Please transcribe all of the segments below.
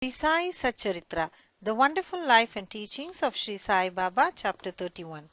Shirdi Sai Satcharitra, The Wonderful Life and Teachings of Shri Sai Baba, Chapter 31.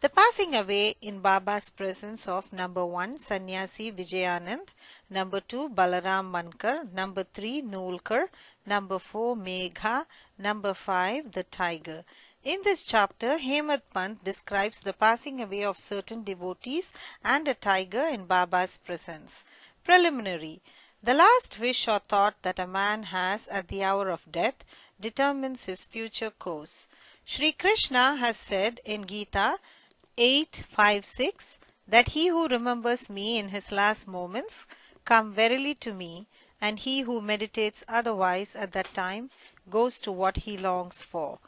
The passing away in Baba's presence of number 1, Sanyaasi Vijayanand, number 2, Balaram Mankar, number 3, Noolkar, number 4, Megha, number 5, the tiger. In this chapter, Hemad Pant describes the passing away of certain devotees and a tiger in Baba's presence. Preliminary. The last wish or thought that a man has at the hour of death determines his future course. Sri Krishna has said in Gita 8:5-6 that he who remembers me in his last moments come verily to me, and he who meditates otherwise at that time goes to what he longs for.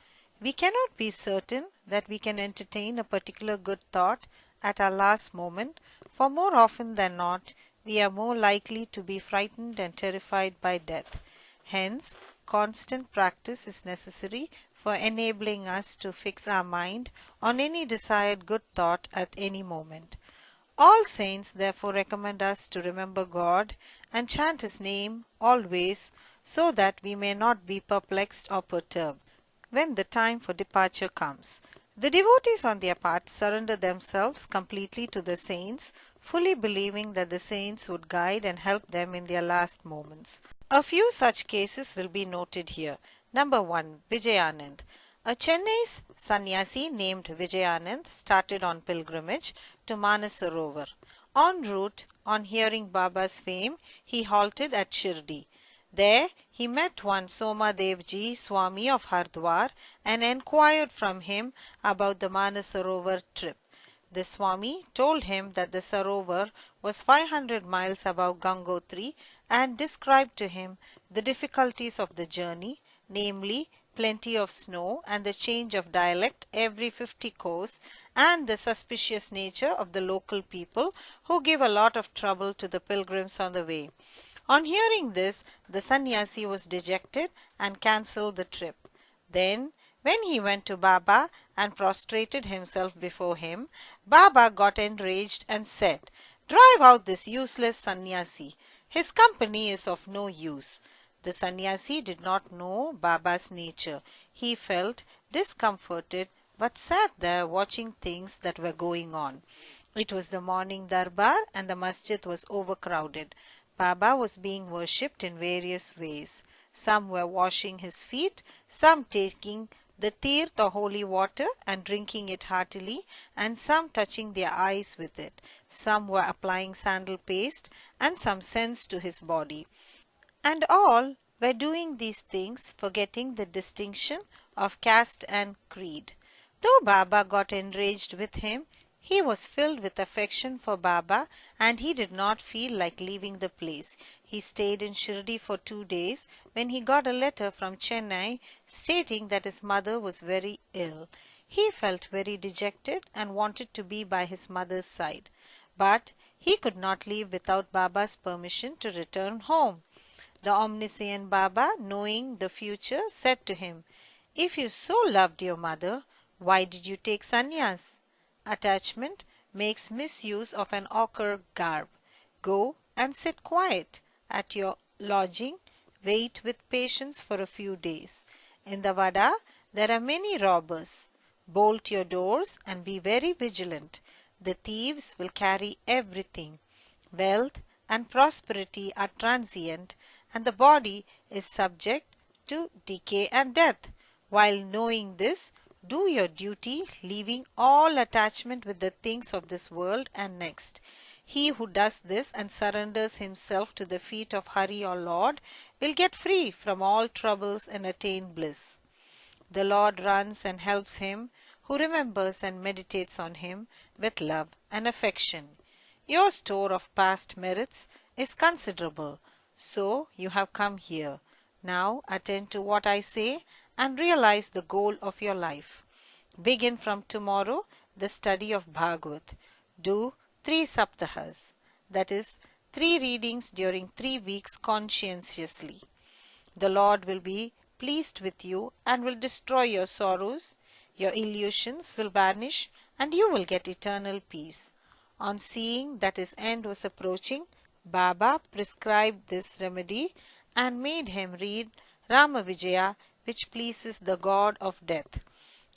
We cannot be certain that we can entertain a particular good thought at our last moment, for more often than not, we are more likely to be frightened and terrified by death. Hence, constant practice is necessary for enabling us to fix our mind on any desired good thought at any moment. All saints therefore recommend us to remember God and chant His name always, so that we may not be perplexed or perturbed when the time for departure comes. The devotees on their part surrender themselves completely to the saints, fully believing that the saints would guide and help them in their last moments. A few such cases will be noted here. Number 1. Vijayanand. A Chennai's Sanyaasi named Vijayanand started on pilgrimage to Manasarovar. En route, on hearing Baba's fame, he halted at Shirdi. There he met one Somadevji Swami of Hardwar and enquired from him about the Manasarovar trip. The Swami told him that the Sarovar was 500 miles above Gangotri and described to him the difficulties of the journey, namely plenty of snow and the change of dialect every 50 kos, and the suspicious nature of the local people who give a lot of trouble to the pilgrims on the way. On hearing this, the Sannyasi was dejected and cancelled the trip. Then, when he went to Baba and prostrated himself before him, Baba got enraged and said, "Drive out this useless Sannyasi. His company is of no use." The Sannyasi did not know Baba's nature. He felt discomforted but sat there watching things that were going on. It was the morning darbar and the masjid was overcrowded. Baba was being worshipped in various ways. Some were washing his feet, some taking the tirth or holy water and drinking it heartily, and some touching their eyes with it. Some were applying sandal paste and some scents to his body. And all were doing these things forgetting the distinction of caste and creed. Though Baba got enraged with him, he was filled with affection for Baba and he did not feel like leaving the place. He stayed in Shirdi for 2 days when he got a letter from Chennai stating that his mother was very ill. He felt very dejected and wanted to be by his mother's side. But he could not leave without Baba's permission to return home. The omniscient Baba, knowing the future, said to him, "If you so loved your mother, why did you take sannyas? Attachment makes misuse of an ochre garb. Go and sit quiet at your lodging. Wait with patience for a few days. In the Vada, there are many robbers. Bolt your doors and be very vigilant. The thieves will carry everything. Wealth and prosperity are transient, and the body is subject to decay and death. While knowing this, do your duty, leaving all attachment with the things of this world and next. He who does this and surrenders himself to the feet of Hari or Lord will get free from all troubles and attain bliss. The Lord runs and helps him who remembers and meditates on him with love and affection. Your store of past merits is considerable, so you have come here. Now attend to what I say and realize the goal of your life. Begin from tomorrow the study of Bhagavad. Do 3 saptahas, that is, 3 readings during 3 weeks conscientiously. The Lord will be pleased with you and will destroy your sorrows. Your illusions will vanish and you will get eternal peace. On seeing that his end was approaching, Baba prescribed this remedy and made him read Rama Vijaya, which pleases the god of death.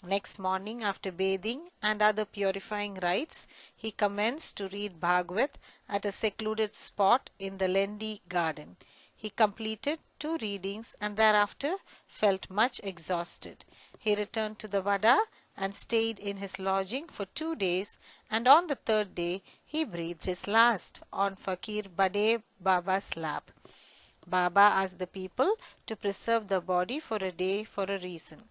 Next morning, after bathing and other purifying rites, he commenced to read Bhagavad at a secluded spot in the Lendi garden. He completed 2 readings and thereafter felt much exhausted. He returned to the Vada and stayed in his lodging for 2 days, and on the 3rd day he breathed his last on Fakir Bade Baba's lap. Baba asked the people to preserve the body for a day for a reason.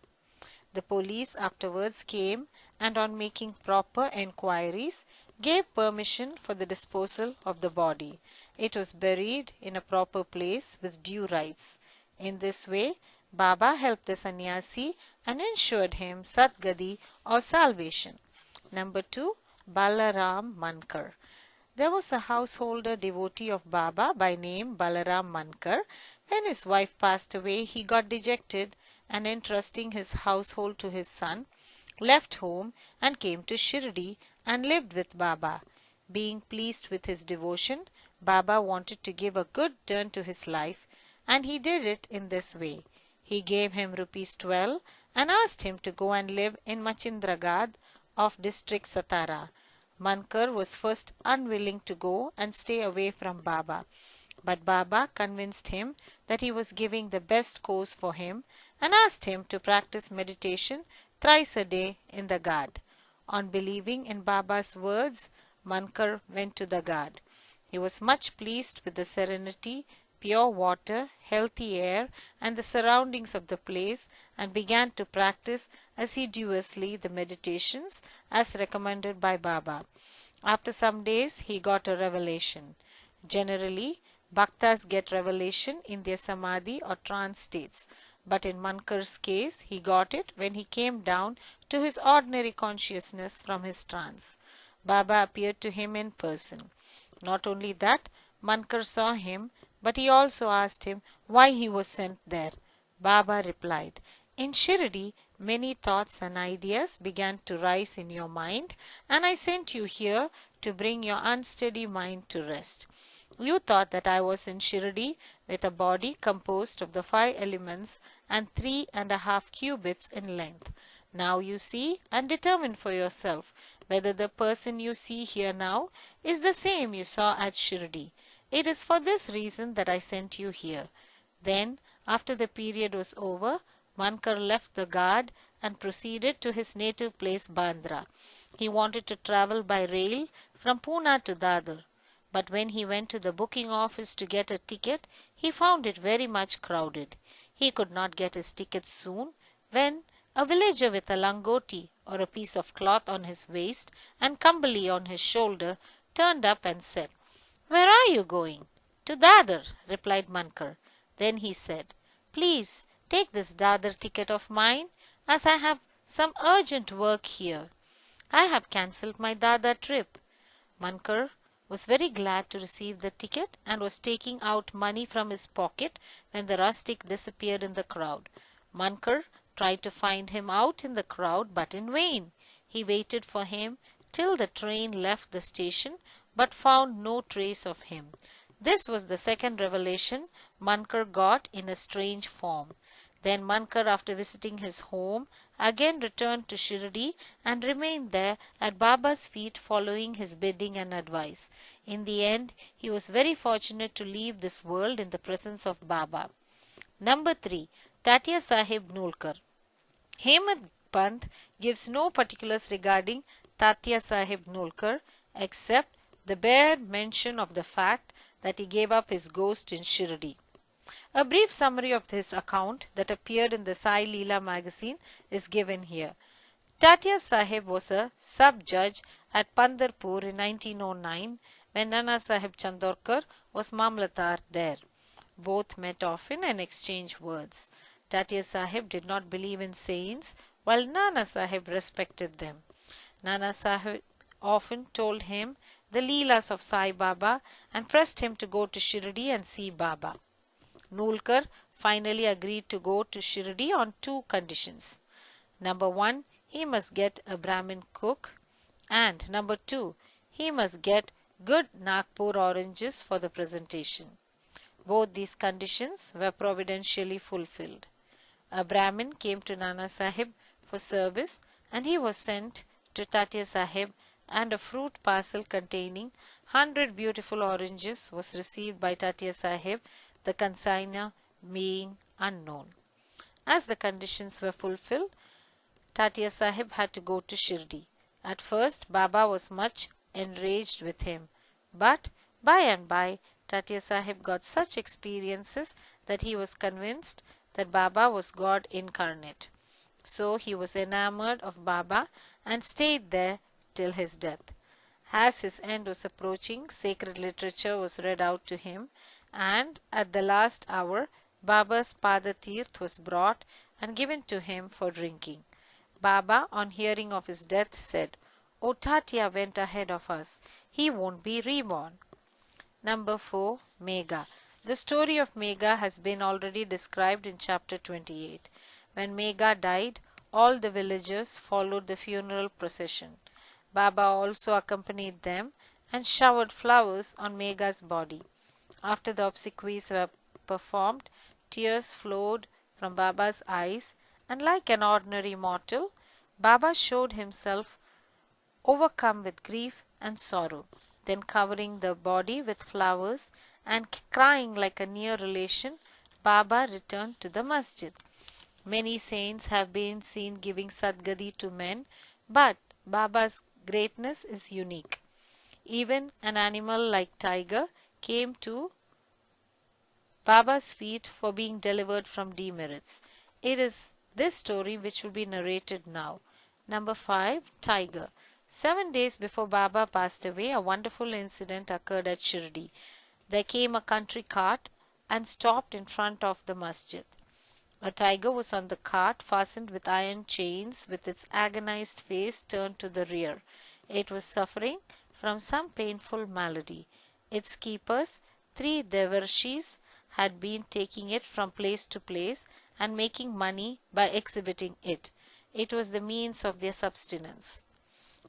The police afterwards came and on making proper enquiries gave permission for the disposal of the body. It was buried in a proper place with due rites. In this way, Baba helped the Sanyaasi and ensured him Satgadi or salvation. Number 2. Balaram Mankar. There was a householder devotee of Baba by name Balaram Mankar. When his wife passed away, he got dejected and entrusting his household to his son, left home and came to Shirdi and lived with Baba. Being pleased with his devotion, Baba wanted to give a good turn to his life, and he did it in this way. He gave him rupees 12 and asked him to go and live in Machindragad of district Satara. Mankar was first unwilling to go and stay away from Baba, but Baba convinced him that he was giving the best course for him and asked him to practice meditation thrice a day in the Ghat. On believing in Baba's words, Mankar went to the Ghat. He was much pleased with the serenity, pure water, healthy air, and the surroundings of the place and began to practice assiduously the meditations as recommended by Baba. After some days, he got a revelation. Generally, Bhaktas get revelation in their samadhi or trance states, but in Mankar's case, he got it when he came down to his ordinary consciousness from his trance. Baba appeared to him in person. Not only that, Mankar saw him, but he also asked him why he was sent there. Baba replied, "In Shirdi, many thoughts and ideas began to rise in your mind, and I sent you here to bring your unsteady mind to rest. You thought that I was in Shirdi with a body composed of the 5 elements and 3.5 cubits in length. Now you see and determine for yourself whether the person you see here now is the same you saw at Shirdi. It is for this reason that I sent you here." Then, after the period was over, Mankar left the Ghat and proceeded to his native place Bandra. He wanted to travel by rail from Pune to Dadar, but when he went to the booking office to get a ticket, he found it very much crowded. He could not get his ticket soon when a villager with a langoti or a piece of cloth on his waist and kambali on his shoulder turned up and said, "Where are you going?" "To Dadar," replied Mankar. Then he said, "Please take this Dadar ticket of mine, as I have some urgent work here. I have cancelled my Dadar trip." Mankar was very glad to receive the ticket and was taking out money from his pocket when the rustic disappeared in the crowd. Mankar tried to find him out in the crowd, but in vain. He waited for him till the train left the station, but found no trace of him. This was the second revelation Mankar got in a strange form. Then Mankar, after visiting his home, again returned to Shirdi and remained there at Baba's feet, following his bidding and advice. In the end, he was very fortunate to leave this world in the presence of Baba. Number 3. Tatya Sahib Noolkar. Hemant Pant gives no particulars regarding Tatya Sahib Noolkar except the bare mention of the fact that he gave up his ghost in Shirdi. A brief summary of this account that appeared in the Sai Leela magazine is given here. Tatya Sahib was a sub-judge at Pandarpur in 1909 when Nana Sahib Chandorkar was Mamlatar there. Both met often and exchanged words. Tatya Sahib did not believe in saints, while Nana Sahib respected them. Nana Sahib often told him the leelas of Sai Baba and pressed him to go to Shirdi and see Baba. Noolkar finally agreed to go to Shirdi on 2 conditions. Number 1, he must get a Brahmin cook, and number 2, he must get good Nagpur oranges for the presentation. Both these conditions were providentially fulfilled. A Brahmin came to Nana Sahib for service, and he was sent to Tatya Sahib, and a fruit parcel containing 100 beautiful oranges was received by Tatya Sahib, the consignor being unknown. As the conditions were fulfilled, Tatya Sahib had to go to Shirdi. At first, Baba was much enraged with him, but by and by, Tatya Sahib got such experiences that he was convinced that Baba was God incarnate. So he was enamored of Baba and stayed there till his death. As his end was approaching, sacred literature was read out to him, and at the last hour, Baba's Padatirth was brought and given to him for drinking. Baba, on hearing of his death, said, "O Tatya went ahead of us. He won't be reborn." Number 4. Megha. The story of Megha has been already described in chapter 28. When Megha died, all the villagers followed the funeral procession. Baba also accompanied them and showered flowers on Megha's body. After the obsequies were performed, tears flowed from Baba's eyes, and like an ordinary mortal, Baba showed himself overcome with grief and sorrow. Then, covering the body with flowers and crying like a near relation, Baba returned to the masjid. Many saints have been seen giving Sadgadi to men, but Baba's greatness is unique. Even an animal like tiger came to Baba's feet for being delivered from demerits. It is this story which will be narrated now. Number 5. Tiger. 7 days before Baba passed away, a wonderful incident occurred at Shirdi. There came a country cart and stopped in front of the masjid. A tiger was on the cart, fastened with iron chains, with its agonized face turned to the rear. It was suffering from some painful malady. Its keepers, 3 devarshis, had been taking it from place to place and making money by exhibiting it. It was the means of their subsistence.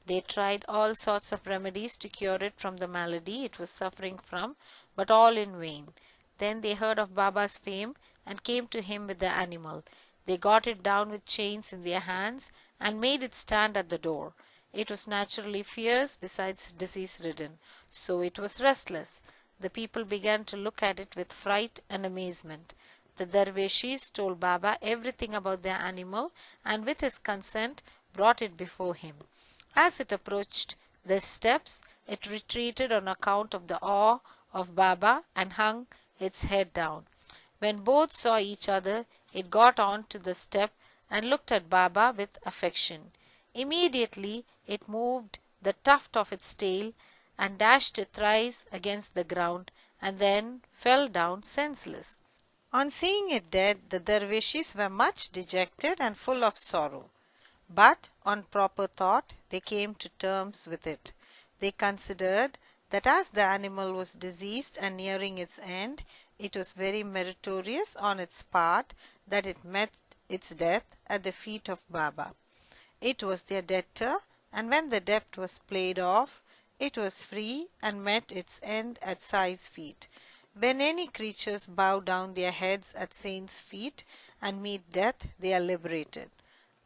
They tried all sorts of remedies to cure it from the malady it was suffering from, but all in vain. Then they heard of Baba's fame and came to him with the animal. They got it down with chains in their hands and made it stand at the door. It was naturally fierce, besides disease-ridden, so it was restless. The people began to look at it with fright and amazement. The Darveshis told Baba everything about their animal, and with his consent brought it before him. As it approached the steps, it retreated on account of the awe of Baba and hung its head down. When both saw each other, it got on to the step and looked at Baba with affection. Immediately it moved the tuft of its tail and dashed it thrice against the ground, and then fell down senseless. On seeing it dead, the Darveshis were much dejected and full of sorrow. But on proper thought, they came to terms with it. They considered that as the animal was diseased and nearing its end, it was very meritorious on its part that it met its death at the feet of Baba. It was their debtor, and when the debt was paid off, it was free and met its end at Sai's feet. When any creatures bow down their heads at saints' feet and meet death, they are liberated.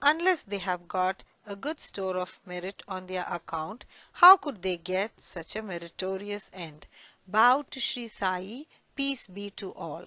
Unless they have got a good store of merit on their account, how could they get such a meritorious end? Bow to Sri Sai, peace be to all.